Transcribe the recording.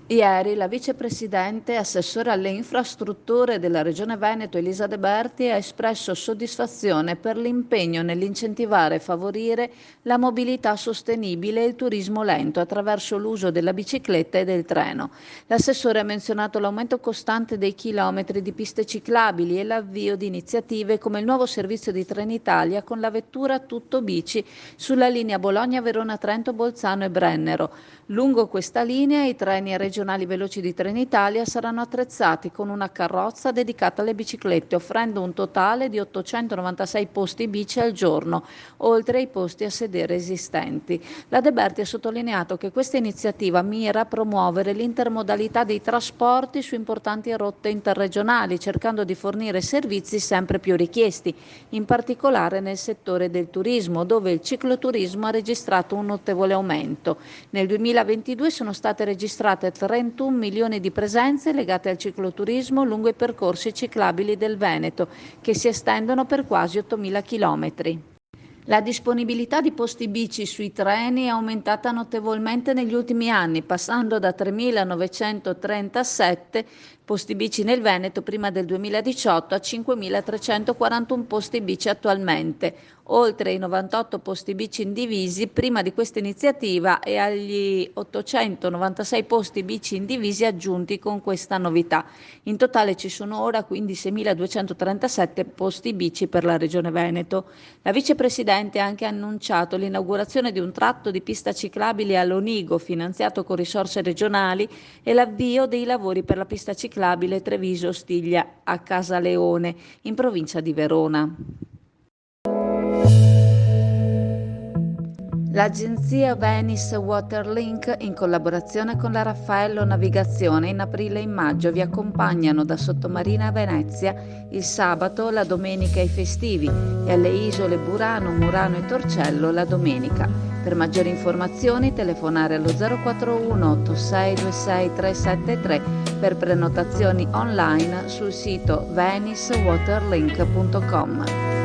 Ieri la vicepresidente e assessore alle infrastrutture della Regione Veneto Elisa De Berti ha espresso soddisfazione per l'impegno nell'incentivare e favorire la mobilità sostenibile e il turismo lento attraverso l'uso della bicicletta e del treno. L'assessore ha menzionato l'aumento costante dei chilometri di piste ciclabili e l'avvio di iniziative come il nuovo servizio di Trenitalia con la vettura Tutto Bici sulla linea Bologna-Verona-Trento, Bolzano e Brennero. Lungo questa linea i treni regionali veloci di Trenitalia saranno attrezzati con una carrozza dedicata alle biciclette, offrendo un totale di 896 posti bici al giorno, oltre ai posti a sedere esistenti. La De Berti ha sottolineato che questa iniziativa mira a promuovere l'intermodalità dei trasporti su importanti rotte interregionali, cercando di fornire servizi sempre più richiesti, in particolare nel settore del turismo, dove il cicloturismo ha registrato un notevole aumento. Nel 2022 sono state registrate 31 milioni di presenze legate al cicloturismo lungo i percorsi ciclabili del Veneto, che si estendono per quasi 8.000 chilometri. La disponibilità di posti bici sui treni è aumentata notevolmente negli ultimi anni, passando da 3.937 posti bici nel Veneto prima del 2018 a 5.341 posti bici attualmente, oltre ai 98 posti bici indivisi prima di questa iniziativa e agli 896 posti bici indivisi aggiunti con questa novità. In totale ci sono ora quindi 6.237 posti bici per la Regione Veneto. La vicepresidente ha anche annunciato l'inaugurazione di un tratto di pista ciclabile a Lonigo, finanziato con risorse regionali, e l'avvio dei lavori per la pista ciclabile Treviso-Stiglia a Casaleone, in provincia di Verona. L'agenzia Venice Waterlink, in collaborazione con la Raffaello Navigazione, in aprile e in maggio vi accompagnano da Sottomarina a Venezia il sabato, la domenica e i festivi e alle isole Burano, Murano e Torcello la domenica. Per maggiori informazioni telefonare allo 041 8626 373 per prenotazioni online sul sito venicewaterlink.com.